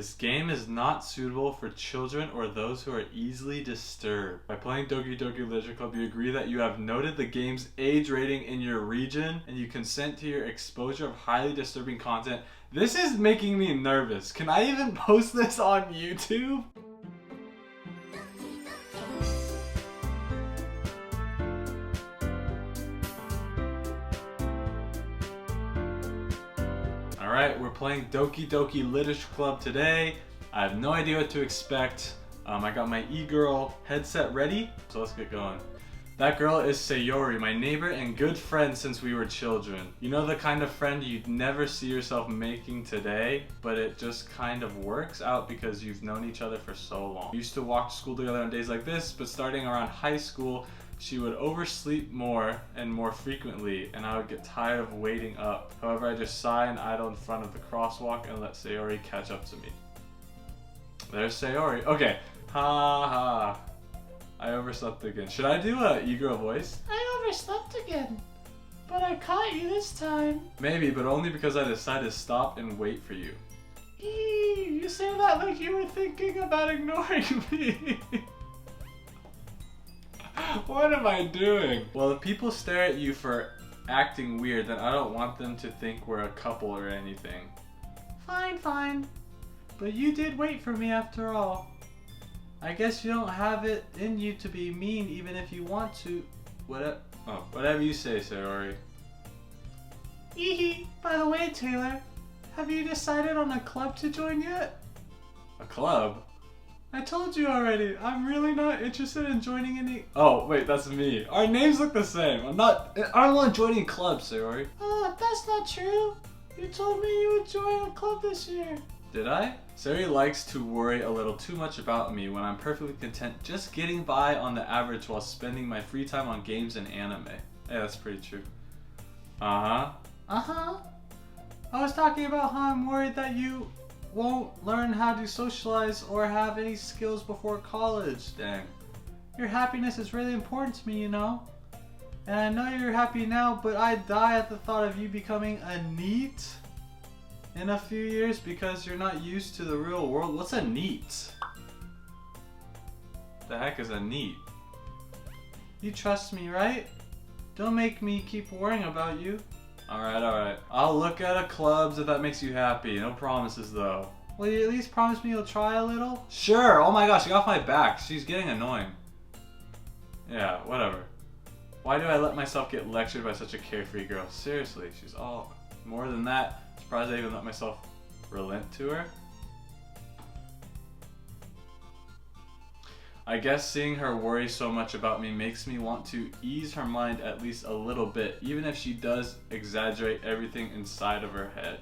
This game is not suitable for children or those who are easily disturbed. By playing Doki Doki Literature Club, you agree that you have noted the game's age rating in your region and you consent to your exposure of highly disturbing content. This is making me nervous. Can I even post this on YouTube? Alright, we're playing Doki Doki Literature Club today. I have no idea what to expect. I got my e-girl headset ready, so let's get going. That girl is Sayori, my neighbor and good friend since we were children. You know the kind of friend you'd never see yourself making today, but it just kind of works out because you've known each other for so long. We used to walk to school together on days like this, but starting around high school, she would oversleep more and more frequently, and I would get tired of waiting up. However, I just sigh and idle in front of the crosswalk and let Sayori catch up to me. There's Sayori. Okay. Ha ha. I overslept again. Should I do a e-girl voice? I overslept again, but I caught you this time. Maybe, but only because I decided to stop and wait for you. You say that like you were thinking about ignoring me. What am I doing? Well, if people stare at you for acting weird, then I don't want them to think we're a couple or anything. Fine, fine. But you did wait for me after all. I guess you don't have it in you to be mean even if you want to. Whatever you say, Sayori. By the way, Taylor, have you decided on a club to join yet? A club? I told you already, I'm really not interested in joining any— Oh, wait, that's me. Our names look the same. I don't want to join any clubs, Sayori. Oh, that's not true. You told me you would join a club this year. Did I? Sayori likes to worry a little too much about me when I'm perfectly content just getting by on the average while spending my free time on games and anime. Yeah, that's pretty true. Uh-huh. Uh-huh. I was talking about how I'm worried that you won't learn how to socialize or have any skills before college. Dang. Your happiness is really important to me, you know? And I know you're happy now, but I die at the thought of you becoming a NEET in a few years because you're not used to the real world. What's a NEET? The heck is a NEET? You trust me, right? Don't make me keep worrying about you. Alright. I'll look at clubs if that makes you happy. No promises though. Will you at least promise me you'll try a little? Sure! Oh my gosh, she got off my back. She's getting annoying. Yeah, whatever. Why do I let myself get lectured by such a carefree girl? Seriously, she's all more than that. Surprised I even let myself relent to her. I guess seeing her worry so much about me makes me want to ease her mind at least a little bit, even if she does exaggerate everything inside of her head.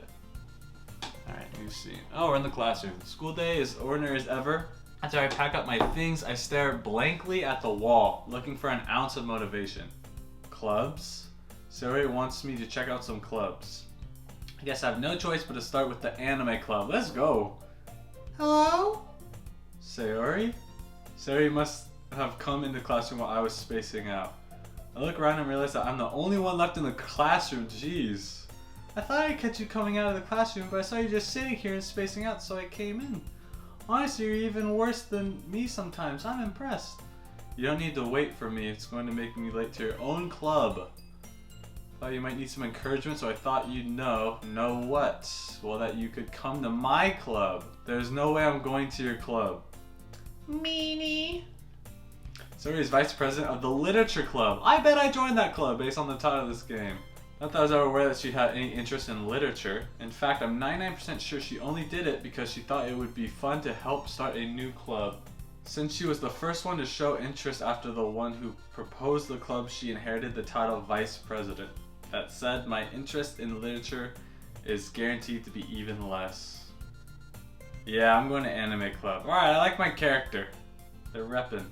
Alright, let me see. Oh, we're in the classroom. School day is ordinary as ever. After I pack up my things, I stare blankly at the wall, looking for an ounce of motivation. Clubs? Sayori wants me to check out some clubs. I guess I have no choice but to start with the anime club. Let's go! Hello? Sayori? Sayori must have come into the classroom while I was spacing out. I look around and realize that I'm the only one left in the classroom. Jeez. I thought I'd catch you coming out of the classroom, but I saw you just sitting here and spacing out, so I came in. Honestly, you're even worse than me sometimes. I'm impressed. You don't need to wait for me. It's going to make me late to your own club. Thought you might need some encouragement, so I thought you'd know. Know what? Well, that you could come to my club. There's no way I'm going to your club. Meanie. Sayori is vice president of the Literature Club. I bet I joined that club based on the title of this game. Not that I was ever aware that she had any interest in literature. In fact, I'm 99% sure she only did it because she thought it would be fun to help start a new club. Since she was the first one to show interest after the one who proposed the club, she inherited the title vice president. That said, my interest in literature is guaranteed to be even less. Yeah, I'm going to anime club. Alright, I like my character. They're reppin'.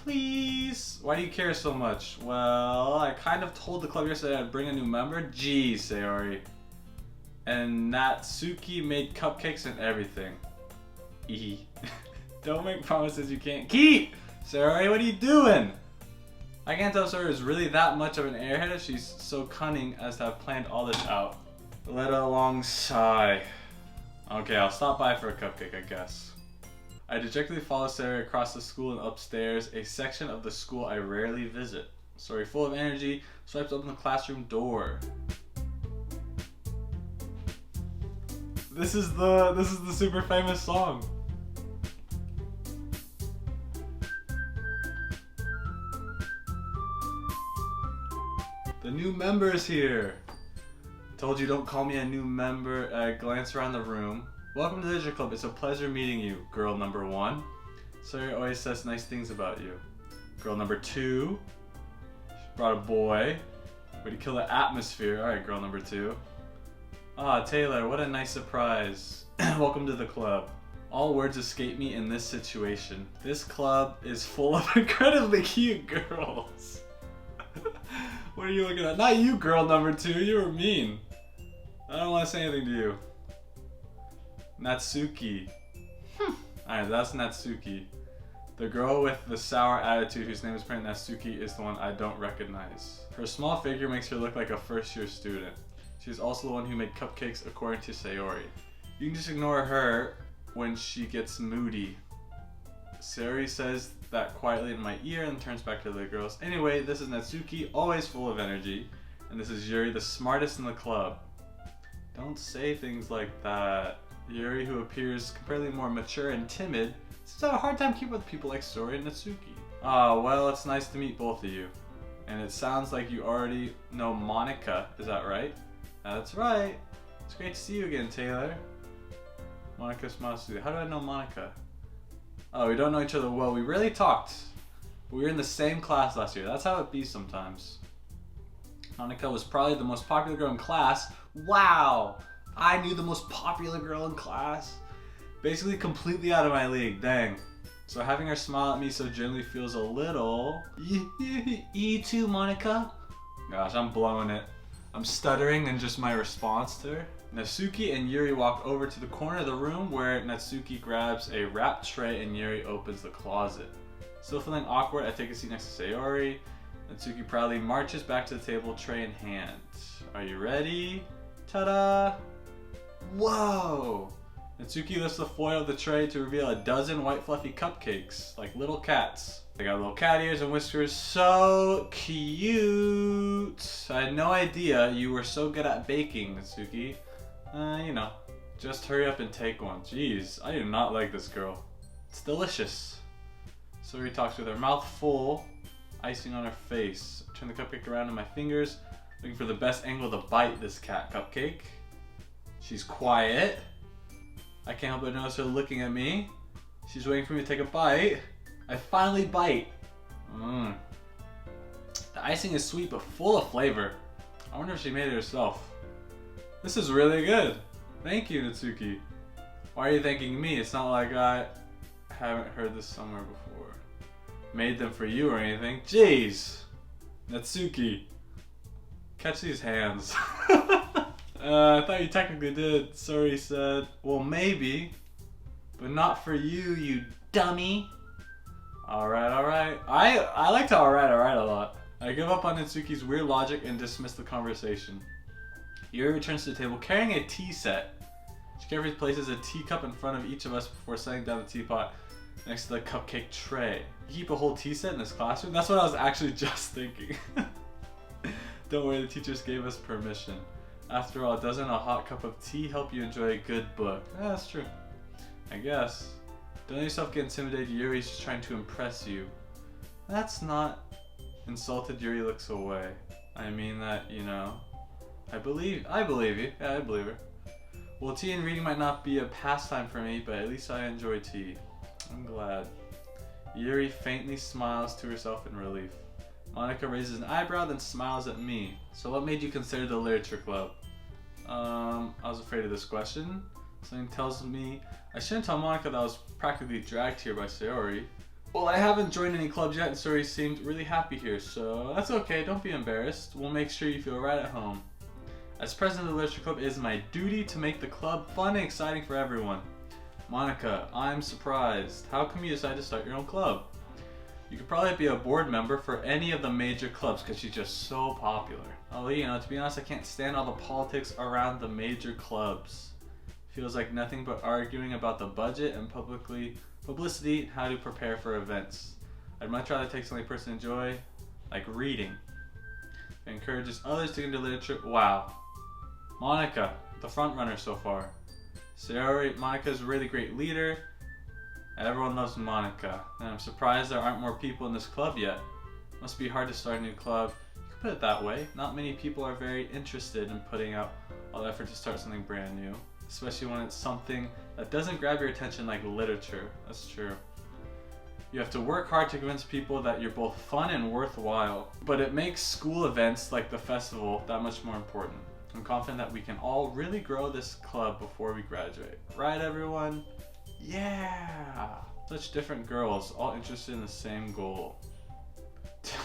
Please? Why do you care so much? Well, I kind of told the club yesterday I'd bring a new member. Geez, Sayori. And Natsuki made cupcakes and everything. Don't make promises you can't keep! Sayori, what are you doing? I can't tell if Sayori is really that much of an airhead if she's so cunning as to have planned all this out. Let along sigh. Okay, I'll stop by for a cupcake, I guess. I dejectedly follow Sayori across the school and upstairs, a section of the school I rarely visit. Sayori, full of energy, swipes open the classroom door. This is the super famous song. The new member is here. Told you don't call me a new member. Glance around the room. Welcome to the Literature Club. It's a pleasure meeting you, girl number 1. Sayori always says nice things about you. Girl number 2. She brought a boy. Way to kill the atmosphere. Alright, girl number 2. Ah, Taylor, what a nice surprise. Welcome to the club. All words escape me in this situation. This club is full of incredibly cute girls. What are you looking at? Not you, girl number 2. You were mean. I don't want to say anything to you. Natsuki. Alright, that's Natsuki. The girl with the sour attitude whose name is apparently Natsuki is the one I don't recognize. Her small figure makes her look like a first-year student. She is also the one who made cupcakes according to Sayori. You can just ignore her when she gets moody. Sayori says that quietly in my ear and turns back to the girls. Anyway, this is Natsuki, always full of energy. And this is Yuri, the smartest in the club. Don't say things like that. Yuri, who appears comparatively more mature and timid, seems to have a hard time keeping with people like Sayori and Natsuki. Ah, well, it's nice to meet both of you. And it sounds like you already know Monica, is that right? That's right. It's great to see you again, Taylor. Monica smiles to you. How do I know Monica? Oh, we don't know each other well. We really talked. We were in the same class last year. That's how it be sometimes. Monica was probably the most popular girl in class. Wow! I knew the most popular girl in class. Basically completely out of my league. Dang. So having her smile at me so gently feels a little... You too, Monica? Gosh, I'm blowing it. I'm stuttering in just my response to her. Natsuki and Yuri walk over to the corner of the room where Natsuki grabs a wrapped tray and Yuri opens the closet. Still feeling awkward, I take a seat next to Sayori. Natsuki proudly marches back to the table, tray in hand. Are you ready? Ta-da! Whoa! Natsuki lifts the foil of the tray to reveal a dozen white fluffy cupcakes, like little cats. They got little cat ears and whiskers. So cute! I had no idea you were so good at baking, Natsuki. You know, just hurry up and take one. Jeez, I do not like this girl. It's delicious. Sayori talks with her mouth full, icing on her face. I turn the cupcake around in my fingers, looking for the best angle to bite this cat cupcake. She's quiet. I can't help but notice her looking at me. She's waiting for me to take a bite. I finally bite. The icing is sweet but full of flavor. I wonder if she made it herself. This is really good. Thank you, Natsuki. Why are you thanking me? It's not like I haven't heard this somewhere before. Made them for you or anything. Jeez. Natsuki. Catch these hands. I thought you technically did, Sayori said. Well, maybe. But not for you, you dummy. Alright, alright. I like to alright a lot. I give up on Natsuki's weird logic and dismiss the conversation. Yuri returns to the table carrying a tea set. She carefully places a teacup in front of each of us before setting down the teapot next to the cupcake tray. You keep a whole tea set in this classroom? That's what I was actually just thinking. Don't worry, the teachers gave us permission. After all, doesn't a hot cup of tea help you enjoy a good book? Yeah, that's true. I guess. Don't let yourself get intimidated. Yuri's just trying to impress you. That's not... Insulted, Yuri looks away. I mean that, you know... I believe you. Yeah, I believe her. Well, tea and reading might not be a pastime for me, but at least I enjoy tea. I'm glad. Yuri faintly smiles to herself in relief. Monica raises an eyebrow, then smiles at me. So what made you consider the Literature Club? I was afraid of this question. Something tells me I shouldn't tell Monica that I was practically dragged here by Sayori. Well, I haven't joined any clubs yet, and Sayori seemed really happy here, so that's okay, don't be embarrassed. We'll make sure you feel right at home. As president of the Literature Club, it is my duty to make the club fun and exciting for everyone. Monica, I'm surprised. How come you decided to start your own club? You could probably be a board member for any of the major clubs because she's just so popular. Although, you know, to be honest, I can't stand all the politics around the major clubs. Feels like nothing but arguing about the budget and publicity and how to prepare for events. I'd much rather take something I personally enjoy, like reading. It encourages others to get into literature. Wow. Monica, the front runner so far. Sayori, Monica's a really great leader. Everyone loves Monica. And I'm surprised there aren't more people in this club yet. Must be hard to start a new club. You could put it that way. Not many people are very interested in putting out all the effort to start something brand new. Especially when it's something that doesn't grab your attention like literature. That's true. You have to work hard to convince people that you're both fun and worthwhile. But it makes school events like the festival that much more important. I'm confident that we can all really grow this club before we graduate. Right, everyone? Yeah! Such different girls, all interested in the same goal.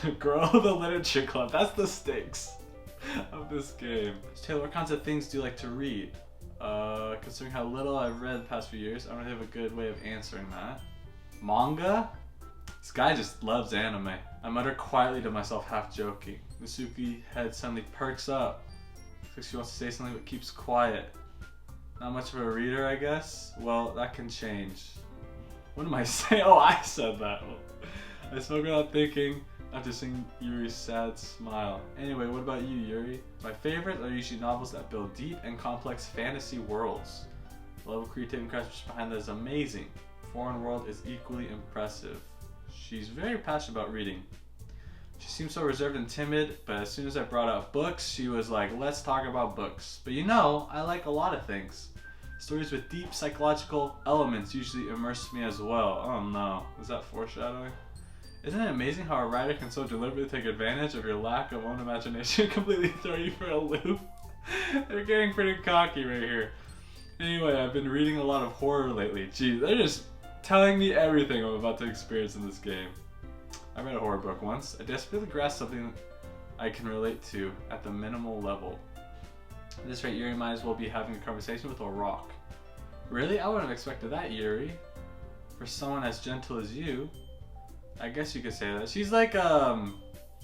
To grow the literature club. That's the stakes of this game. So Taylor, what kinds of things do you like to read? Considering how little I've read the past few years, I don't really have a good way of answering that. Manga? This guy just loves anime. I mutter quietly to myself, half joking. Natsuki head suddenly perks up. Looks like she wants to say something but keeps quiet. Not much of a reader, I guess? Well, that can change. What am I saying? Oh, I said that. I spoke without thinking after seeing Yuri's sad smile. Anyway, what about you, Yuri? My favorites are usually novels that build deep and complex fantasy worlds. The level of creativity and craftsmanship behind that is amazing. Foreign World is equally impressive. She's very passionate about reading. She seems so reserved and timid, but as soon as I brought up books, she was like, let's talk about books. But you know, I like a lot of things. Stories with deep psychological elements usually immerse me as well. Oh no, is that foreshadowing? Isn't it amazing how a writer can so deliberately take advantage of your lack of own imagination and completely throw you for a loop? They're getting pretty cocky right here. Anyway, I've been reading a lot of horror lately. Gee, they're just telling me everything I'm about to experience in this game. I read a horror book once. I desperately grasped something I can relate to at the minimal level. At this rate, Yuri might as well be having a conversation with a rock. Really? I wouldn't have expected that, Yuri. For someone as gentle as you, I guess you could say that. She's like, a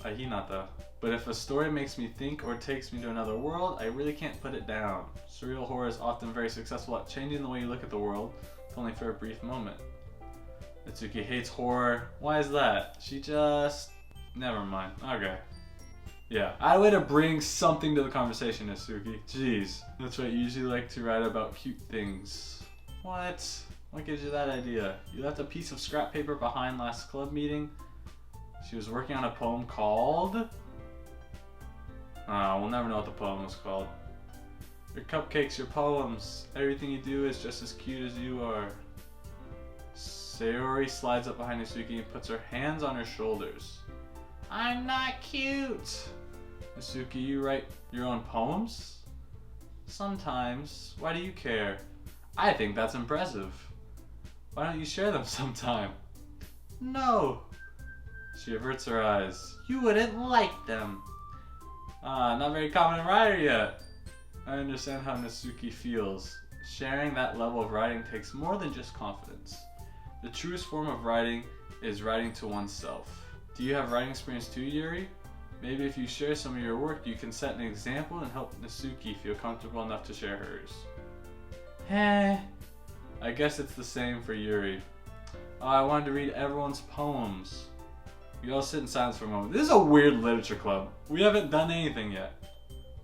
Hinata. But if a story makes me think or takes me to another world, I really can't put it down. Surreal horror is often very successful at changing the way you look at the world, if only for a brief moment. Natsuki hates horror. Why is that? She just... Never mind. Okay. Yeah, I way to bring something to the conversation, Natsuki. Jeez. That's right, you usually like to write about cute things. What? What gives you that idea? You left a piece of scrap paper behind last club meeting? She was working on a poem called... we'll never know what the poem was called. Your cupcakes, your poems, everything you do is just as cute as you are. Sayori slides up behind Natsuki and puts her hands on her shoulders. I'm not cute! Natsuki, you write your own poems? Sometimes. Why do you care? I think that's impressive. Why don't you share them sometime? No! She averts her eyes. You wouldn't like them. Not very confident writer yet. I understand how Natsuki feels. Sharing that level of writing takes more than just confidence. The truest form of writing is writing to oneself. Do you have writing experience too, Yuri? Maybe if you share some of your work, you can set an example and help Natsuki feel comfortable enough to share hers. I guess it's the same for Yuri. Oh, I wanted to read everyone's poems. We all sit in silence for a moment. This is a weird literature club. We haven't done anything yet.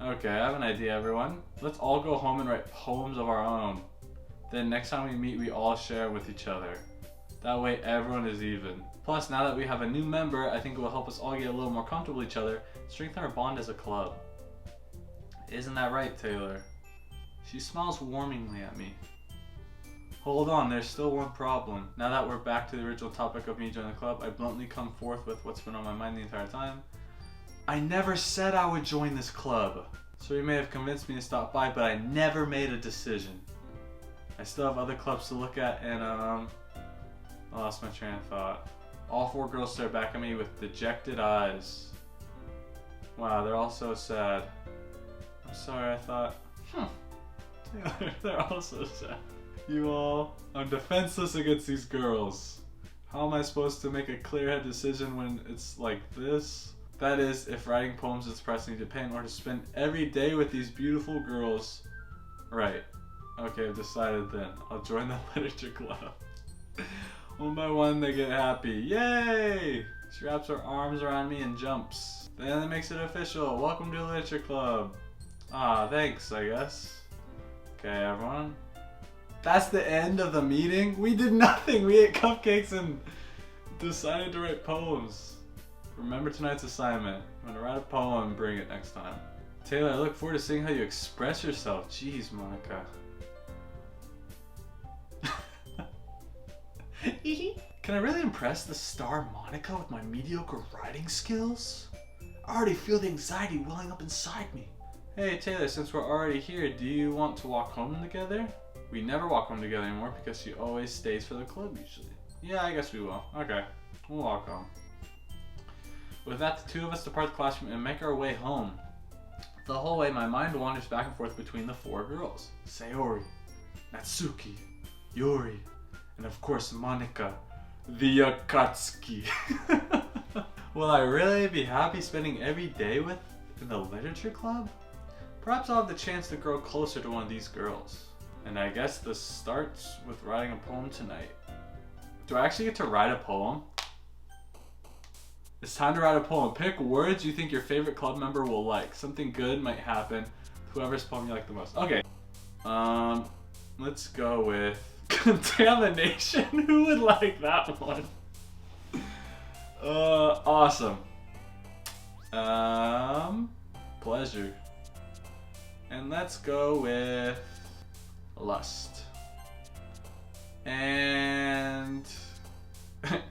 Okay, I have an idea, everyone. Let's all go home and write poems of our own. Then next time we meet, we all share with each other. That way everyone is even. Plus, now that we have a new member, I think it will help us all get a little more comfortable with each other, strengthen our bond as a club. Isn't that right, Taylor? She smiles warmingly at me. Hold on, there's still one problem. Now that we're back to the original topic of me joining the club, I bluntly come forth with what's been on my mind the entire time. I never said I would join this club. So you may have convinced me to stop by, but I never made a decision. I still have other clubs to look at, and I lost my train of thought. All four girls stare back at me with dejected eyes. Wow, they're all so sad. I'm sorry, I thought, they're all so sad. You all, I'm defenseless against these girls. How am I supposed to make a clear-headed decision when it's like this? That is, if writing poems is pressing to pen or to spend every day with these beautiful girls. Right. Okay, I've decided then. I'll join the literature club. One by one they get happy. Yay! She wraps her arms around me and jumps. Then it makes it official. Welcome to the literature club. Ah, thanks, I guess. Okay, everyone. That's the end of the meeting? We did nothing! We ate cupcakes and decided to write poems. Remember tonight's assignment. I'm gonna write a poem and bring it next time. Taylor, I look forward to seeing how you express yourself. Jeez, Monica. Can I really impress the star Monica with my mediocre writing skills? I already feel the anxiety welling up inside me. Hey Taylor, since we're already here, do you want to walk home together? We never walk home together anymore because she always stays for the club usually. Yeah, I guess we will. Okay, we'll walk home. With that, the two of us depart the classroom and make our way home. The whole way, my mind wanders back and forth between the four girls. Sayori, Natsuki, Yuri, and of course Monica, the Akatsuki. Will I really be happy spending every day with in the literature club? Perhaps I'll have the chance to grow closer to one of these girls. And I guess this starts with writing a poem tonight. Do I actually get to write a poem? It's time to write a poem. Pick words you think your favorite club member will like. Something good might happen. Whoever's poem you like the most. Okay. Let's go with contamination. Who would like that one? Awesome. Pleasure. And let's go with lust. And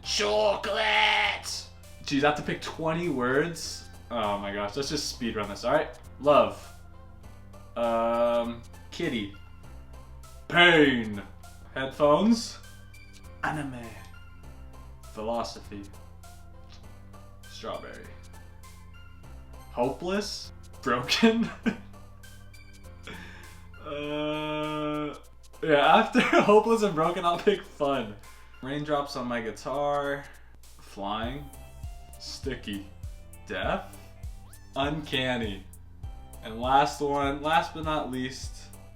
chocolate. Geez, I have to pick 20 words. Oh my gosh, let's just speed run this. All right. Love. Kitty. Pain. Headphones. Anime. Philosophy. Strawberry. Hopeless. Broken. Yeah, after hopeless and broken, I'll pick fun. Raindrops on my guitar. Flying. Sticky. Death. Uncanny. And last one, last but not least,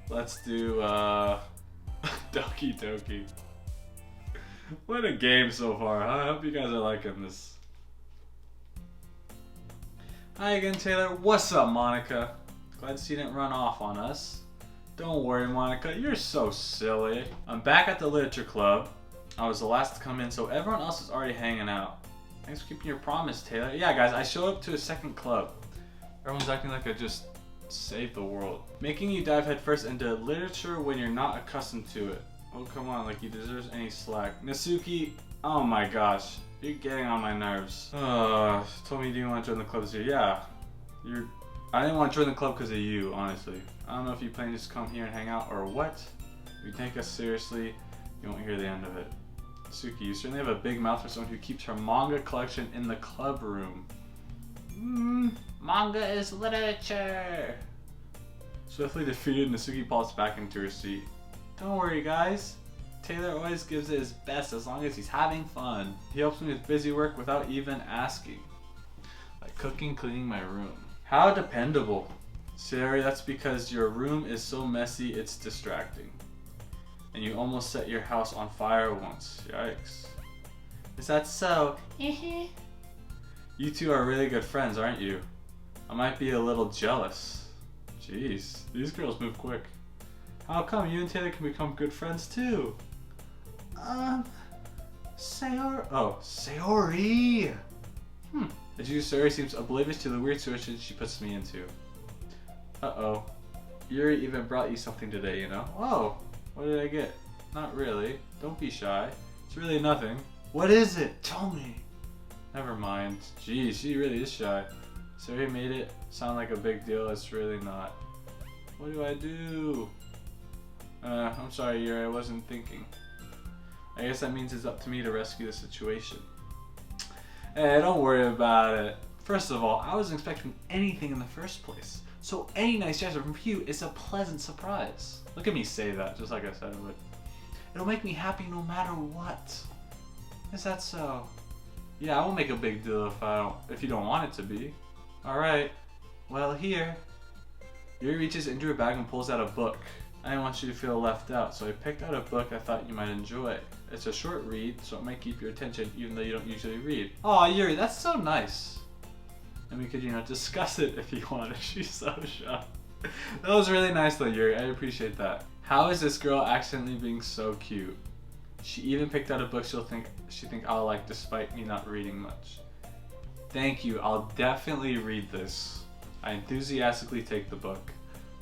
let's do Doki Doki. What a game so far. I hope you guys are liking this. Hi again, Taylor. What's up, Monica? Glad to see you didn't run off on us. Don't worry, Monica. You're so silly. I'm back at the literature club. I was the last to come in, so everyone else is already hanging out. Thanks for keeping your promise, Taylor. Yeah, guys, I showed up to a second club. Everyone's acting like I just saved the world. Making you dive headfirst into literature when you're not accustomed to it. Oh, come on, like he deserves any slack. Natsuki, oh my gosh. You're getting on my nerves. Told me you didn't want to join the club this year. Yeah, I didn't want to join the club because of you, honestly. I don't know if you plan to just come here and hang out or what. If you take us seriously, you won't hear the end of it. Natsuki, you certainly have a big mouth for someone who keeps her manga collection in the club room. Manga is literature. Swiftly defeated, Natsuki pops back into her seat. Don't worry, guys. Taylor always gives it his best as long as he's having fun. He helps me with busy work without even asking. Like cooking, cleaning my room. How dependable. Sayori, that's because your room is so messy it's distracting. And you almost set your house on fire once. Yikes. Is that so? You two are really good friends, aren't you? I might be a little jealous. Jeez, these girls move quick. How come you and Taylor can become good friends too? Sayori. Oh, Sayori! As you, Sayori seems oblivious to the weird situation she puts me into. Uh-oh. Yuri even brought you something today, you know? Oh, what did I get? Not really. Don't be shy. It's really nothing. What is it? Tell me. Never mind. Geez, she really is shy. Sayori made it sound like a big deal. It's really not. What do I do? I'm sorry, Yuri. I wasn't thinking. I guess that means it's up to me to rescue the situation. Hey, don't worry about it. First of all, I wasn't expecting anything in the first place. So any nice gesture from you is a pleasant surprise. Look at me say that, just like I said it would. It'll make me happy no matter what. Is that so? Yeah, I won't make a big deal if you don't want it to be. Alright. Well, here. Yuri reaches into her bag and pulls out a book. I didn't want you to feel left out, so I picked out a book I thought you might enjoy. It's a short read, so it might keep your attention even though you don't usually read. Aw, Yuri, that's so nice. And we could, discuss it if you wanted. She's so shy. That was really nice though, Yuri. I appreciate that. How is this girl accidentally being so cute? She even picked out a book she think I'll like despite me not reading much. Thank you. I'll definitely read this. I enthusiastically take the book.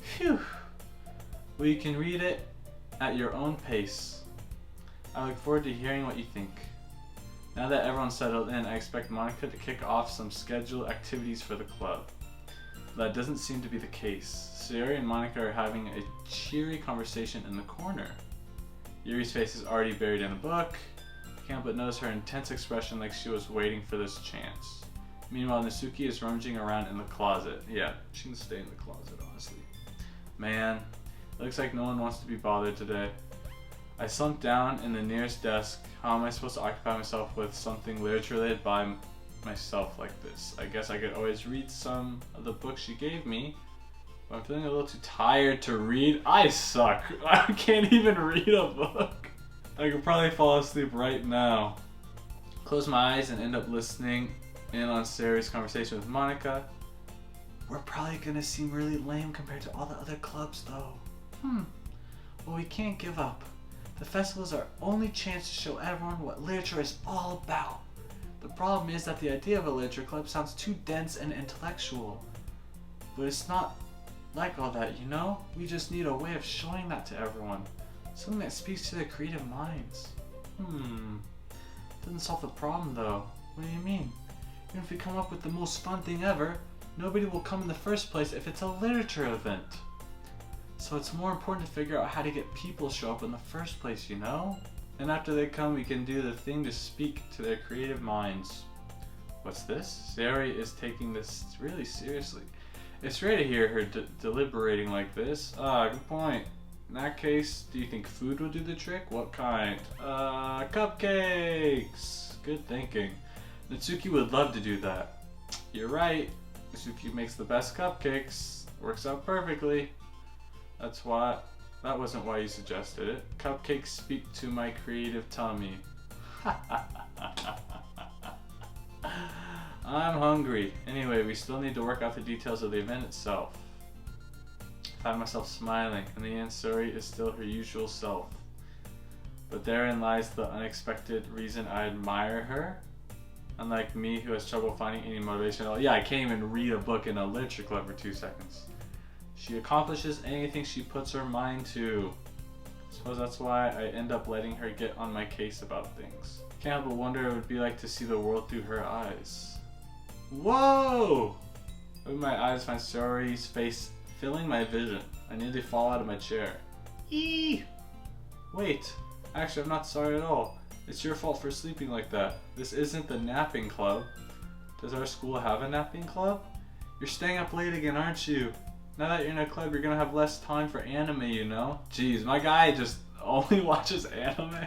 Phew. Well, you can read it at your own pace. I look forward to hearing what you think. Now that everyone's settled in, I expect Monica to kick off some scheduled activities for the club. But that doesn't seem to be the case. Sayori and Monica are having a cheery conversation in the corner. Yuri's face is already buried in a book. I can't but notice her intense expression like she was waiting for this chance. Meanwhile, Natsuki is rummaging around in the closet. Yeah, she can stay in the closet, honestly. Man, it looks like no one wants to be bothered today. I slumped down in the nearest desk. How am I supposed to occupy myself with something literature related by myself like this? I guess I could always read some of the books she gave me, but I'm feeling a little too tired to read. I suck. I can't even read a book. I could probably fall asleep right now. Close my eyes and end up listening in on Sayori's conversation with Monica. We're probably gonna seem really lame compared to all the other clubs though. Well, we can't give up. The festival is our only chance to show everyone what literature is all about. The problem is that the idea of a literature club sounds too dense and intellectual. But it's not like all that, We just need a way of showing that to everyone. Something that speaks to their creative minds. Doesn't solve the problem though. What do you mean? Even if we come up with the most fun thing ever, nobody will come in the first place if it's a literature event. So it's more important to figure out how to get people to show up in the first place, And after they come, we can do the thing to speak to their creative minds. What's this? Sayori is taking this really seriously. It's rare to hear her deliberating like this. Good point. In that case, do you think food will do the trick? What kind? Cupcakes! Good thinking. Natsuki would love to do that. You're right. Natsuki makes the best cupcakes. Works out perfectly. That wasn't why you suggested it. Cupcakes speak to my creative tummy. I'm hungry. Anyway, we still need to work out the details of the event itself. I find myself smiling. In the end, Sayori is still her usual self. But therein lies the unexpected reason I admire her. Unlike me, who has trouble finding any motivation at all. Yeah, I can't even read a book in a literature club for 2 seconds. She accomplishes anything she puts her mind to. Suppose that's why I end up letting her get on my case about things. Can't help but wonder what it would be like to see the world through her eyes. Whoa! Open my eyes, find Sayori's face filling my vision. I nearly fall out of my chair. Eee! Wait, actually I'm not sorry at all. It's your fault for sleeping like that. This isn't the napping club. Does our school have a napping club? You're staying up late again, aren't you? Now that you're in a club, you're gonna have less time for anime, Jeez, my guy just only watches anime.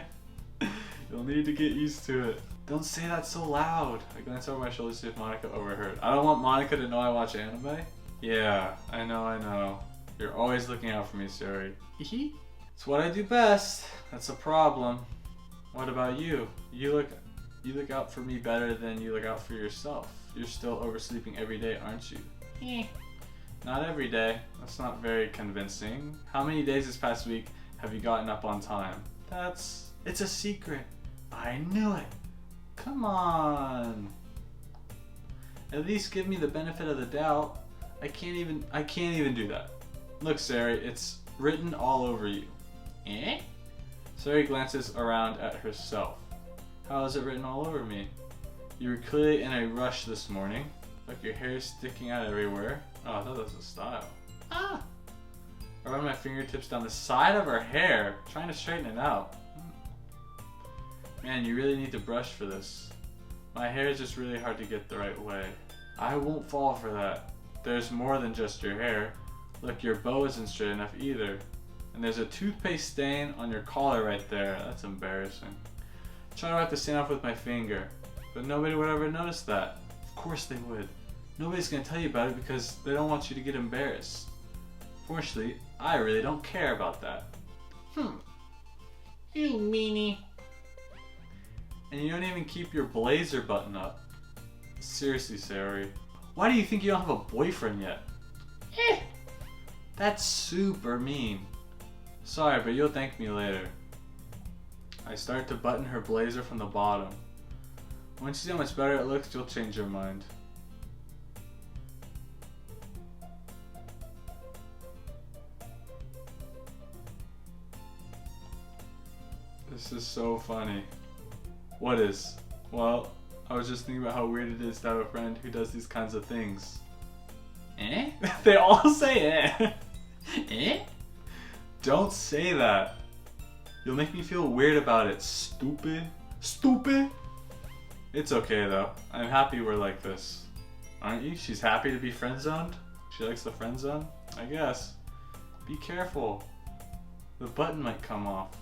You'll need to get used to it. Don't say that so loud. I glance over my shoulder to see if Monica overheard. I don't want Monica to know I watch anime. Yeah, I know. You're always looking out for me, Sayori. It's what I do best. That's a problem. What about you? You look out for me better than you look out for yourself. You're still oversleeping every day, aren't you? Not every day. That's not very convincing. How many days this past week have you gotten up on time? It's a secret. I knew it. Come on. At least give me the benefit of the doubt. I can't even do that. Look, Sayori, it's written all over you. Eh? Sayori glances around at herself. How is it written all over me? You were clearly in a rush this morning. Look, your hair is sticking out everywhere. Oh, I thought that was a style. I run my fingertips down the side of her hair, trying to straighten it out. Man, you really need to brush for this. My hair is just really hard to get the right way. I won't fall for that. There's more than just your hair. Look, your bow isn't straight enough either. And there's a toothpaste stain on your collar right there. That's embarrassing. Try to wipe the stain off with my finger. But nobody would ever notice that. Of course they would. Nobody's gonna tell you about it because they don't want you to get embarrassed. Fortunately, I really don't care about that. You meanie. And you don't even keep your blazer button up. Seriously, Sayori. Why do you think you don't have a boyfriend yet? That's super mean. Sorry, but you'll thank me later. I start to button her blazer from the bottom. Once you see how much better it looks, you'll change your mind. This is so funny. What is? Well, I was just thinking about how weird it is to have a friend who does these kinds of things. Eh? They all say eh. Eh? Don't say that. You'll make me feel weird about it, stupid. Stupid? It's okay though. I'm happy we're like this. Aren't you? She's happy to be friend-zoned? She likes the friend zone? I guess. Be careful. The button might come off.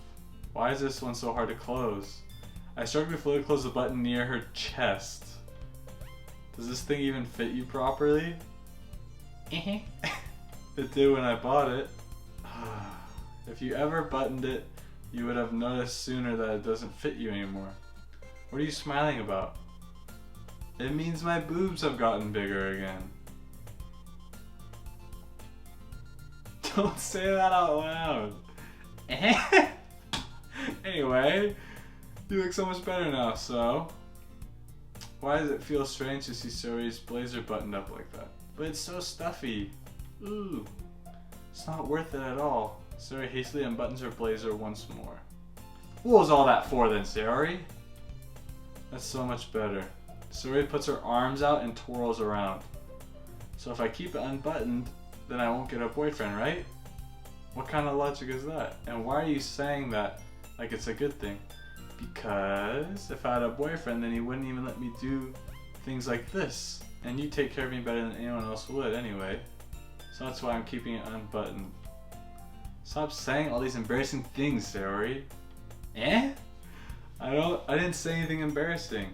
Why is this one so hard to close? I struggle to fully close the button near her chest. Does this thing even fit you properly? It did when I bought it. If you ever buttoned it, you would have noticed sooner that it doesn't fit you anymore. What are you smiling about? It means my boobs have gotten bigger again. Don't say that out loud. Anyway, you look so much better now, so... Why does it feel strange to see Sayori's blazer buttoned up like that? But it's so stuffy. Ooh. It's not worth it at all. Sayori hastily unbuttons her blazer once more. What was all that for then, Sayori? That's so much better. Sayori puts her arms out and twirls around. So if I keep it unbuttoned, then I won't get a boyfriend, right? What kind of logic is that? And why are you saying that like it's a good thing? Because if I had a boyfriend, then he wouldn't even let me do things like this. And you take care of me better than anyone else would anyway. So that's why I'm keeping it unbuttoned. Stop saying all these embarrassing things, Sayori. Eh? I didn't say anything embarrassing.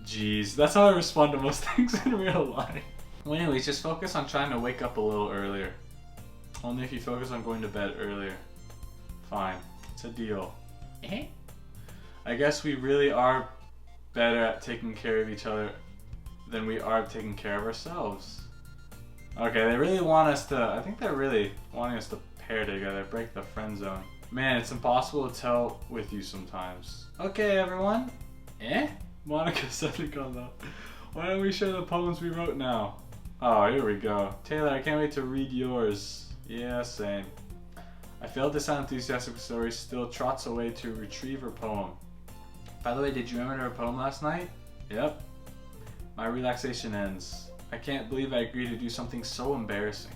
Jeez, that's how I respond to most things in real life. Well, anyways, just focus on trying to wake up a little earlier. Only if you focus on going to bed earlier. Fine, it's a deal. Eh? I guess we really are better at taking care of each other than we are taking care of ourselves. Okay, they really want us to, I think they're really wanting us to pair together, break the friend zone. Man, it's impossible to tell with you sometimes. Okay, everyone. Eh? Monica suddenly comes up. Why don't we share the poems we wrote now? Oh, here we go. Taylor, I can't wait to read yours. Yeah, same. I failed to sound enthusiastic, but Sayori still trots away to retrieve her poem. By the way, did you remember her poem last night? Yep. My relaxation ends. I can't believe I agreed to do something so embarrassing.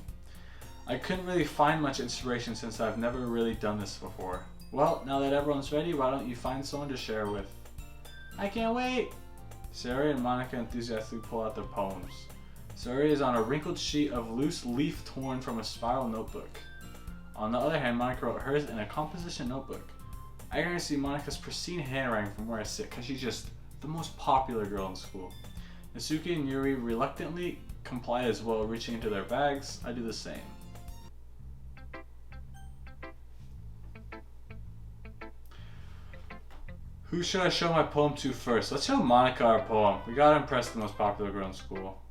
I couldn't really find much inspiration since I've never really done this before. Well, now that everyone's ready, why don't you find someone to share with? I can't wait! Sayori and Monica enthusiastically pull out their poems. Sayori is on a wrinkled sheet of loose leaf torn from a spiral notebook. On the other hand, Monica wrote hers in a composition notebook. I can see Monica's pristine handwriting from where I sit because she's just the most popular girl in school. Natsuki and Yuri reluctantly comply as well, reaching into their bags. I do the same. Who should I show my poem to first? Let's show Monica our poem. We gotta impress the most popular girl in school.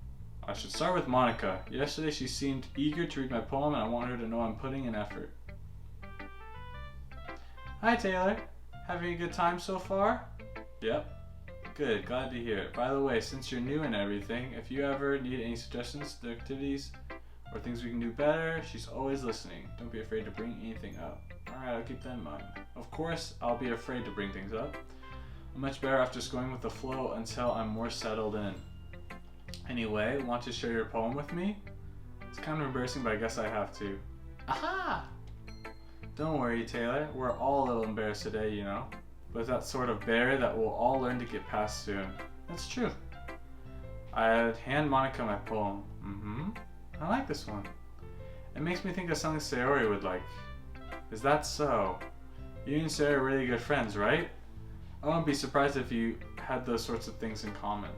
I should start with Monica. Yesterday she seemed eager to read my poem and I want her to know I'm putting in effort. Hi Taylor. Having a good time so far? Yep. Good, glad to hear it. By the way, since you're new and everything, if you ever need any suggestions to activities or things we can do better, she's always listening. Don't be afraid to bring anything up. Alright, I'll keep that in mind. Of course, I'll be afraid to bring things up. I'm much better off just going with the flow until I'm more settled in. Anyway, want to share your poem with me? It's kind of embarrassing, but I guess I have to. Aha! Don't worry, Taylor. We're all a little embarrassed today, you know. But that sort of barrier that we'll all learn to get past soon. That's true. I'd hand Monica my poem. I like this one. It makes me think of something Sayori would like. Is that so? You and Sayori are really good friends, right? I wouldn't be surprised if you had those sorts of things in common.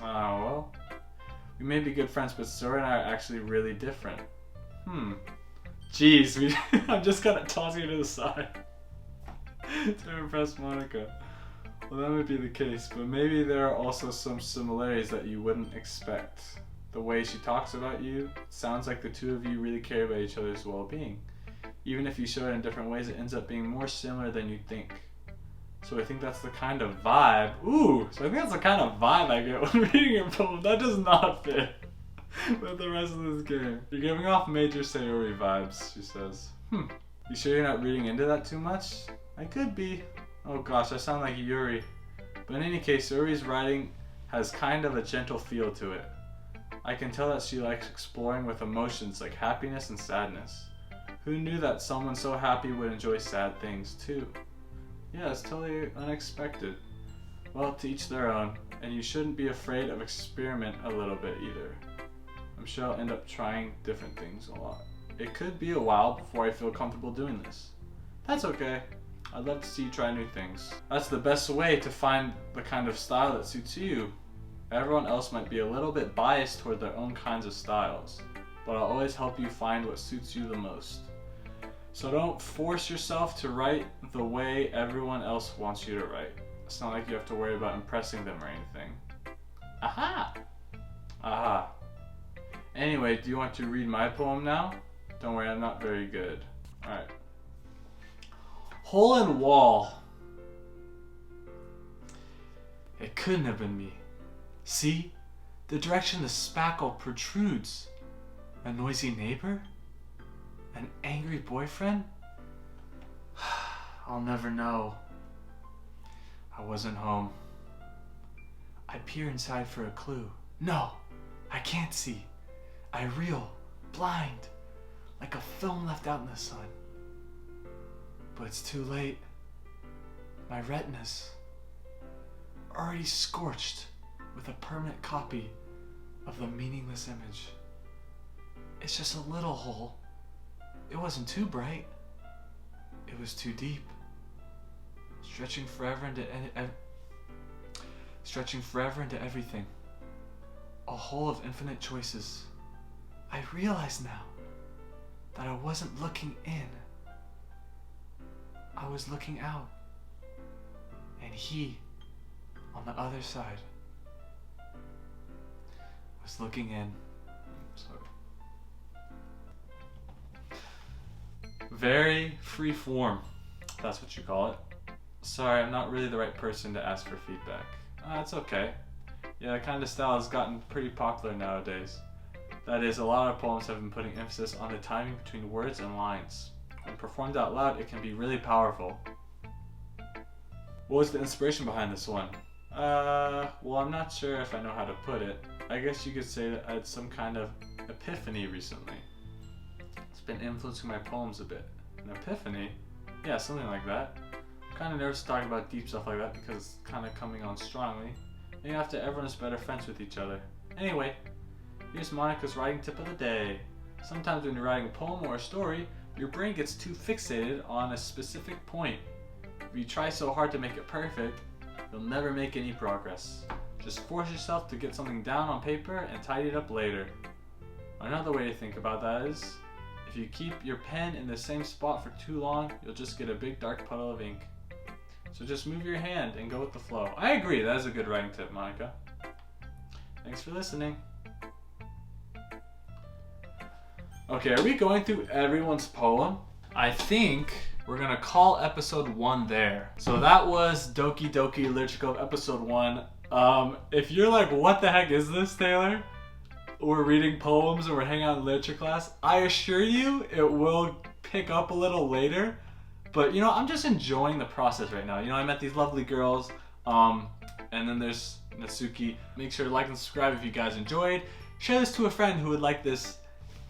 Well, we may be good friends, but Sayori and I are actually really different. Jeez, I'm just kind of tossing her to the side to impress Monica. Well, that might be the case, but maybe there are also some similarities that you wouldn't expect. The way she talks about you sounds like the two of you really care about each other's well-being. Even if you show it in different ways, it ends up being more similar than you think. So I think that's the kind of vibe. Ooh, so I think that's the kind of vibe I get when reading a poem. That does not fit with the rest of this game. You're giving off major Sayori vibes, she says. You sure you're not reading into that too much? I could be. Oh gosh, I sound like Yuri. But in any case, Yuri's writing has kind of a gentle feel to it. I can tell that she likes exploring with emotions like happiness and sadness. Who knew that someone so happy would enjoy sad things too? Yeah, it's totally unexpected. Well, to each their own, and you shouldn't be afraid of experiment a little bit either. I'm sure I'll end up trying different things a lot. It could be a while before I feel comfortable doing this. That's okay. I'd love to see you try new things. That's the best way to find the kind of style that suits you. Everyone else might be a little bit biased toward their own kinds of styles, but I'll always help you find what suits you the most. So don't force yourself to write the way everyone else wants you to write. It's not like you have to worry about impressing them or anything. Aha! Aha. Anyway, do you want to read my poem now? Don't worry, I'm not very good. Alright. Hole in wall. It couldn't have been me. See? The direction the spackle protrudes. A noisy neighbor? An angry boyfriend? I'll never know. I wasn't home. I peer inside for a clue. No, I can't see. I reel, blind, like a film left out in the sun. But it's too late. My retinas, already scorched with a permanent copy of the meaningless image. It's just a little hole. It wasn't too bright. It was too deep. Stretching forever into everything. A hole of infinite choices. I realize now that I wasn't looking in. I was looking out. And he, on the other side, was looking in. Sorry. Very free form, if that's what you call it. Sorry, I'm not really the right person to ask for feedback. It's okay. Yeah, that kind of style has gotten pretty popular nowadays. That is, a lot of poems have been putting emphasis on the timing between words and lines. When performed out loud, it can be really powerful. What was the inspiration behind this one? Well, I'm not sure if I know how to put it. I guess you could say that I had some kind of epiphany recently. It's been influencing my poems a bit. An epiphany? Yeah, something like that. I'm kind of nervous to talk about deep stuff like that because it's kind of coming on strongly. Maybe after everyone is better friends with each other. Anyway, here's Monica's writing tip of the day. Sometimes when you're writing a poem or a story, your brain gets too fixated on a specific point. If you try so hard to make it perfect, you'll never make any progress. Just force yourself to get something down on paper and tidy it up later. Another way to think about that is, if you keep your pen in the same spot for too long, you'll just get a big dark puddle of ink. So just move your hand and go with the flow. I agree, that is a good writing tip, Monica. Thanks for listening. Okay, are we going through everyone's poem? I think we're gonna call episode 1 there. So that was Doki Doki Literature Club episode 1. If you're like, what the heck is this, Taylor? We're reading poems and we're hanging out in literature class. I assure you it will pick up a little later. But you know, I'm just enjoying the process right now. You know, I met these lovely girls. And then there's Natsuki. Make sure to like and subscribe if you guys enjoyed. Share this to a friend who would like this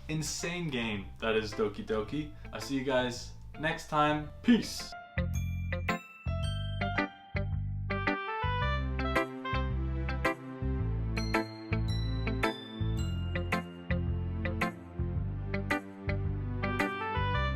insane game that is Doki Doki. I'll see you guys next time. Peace.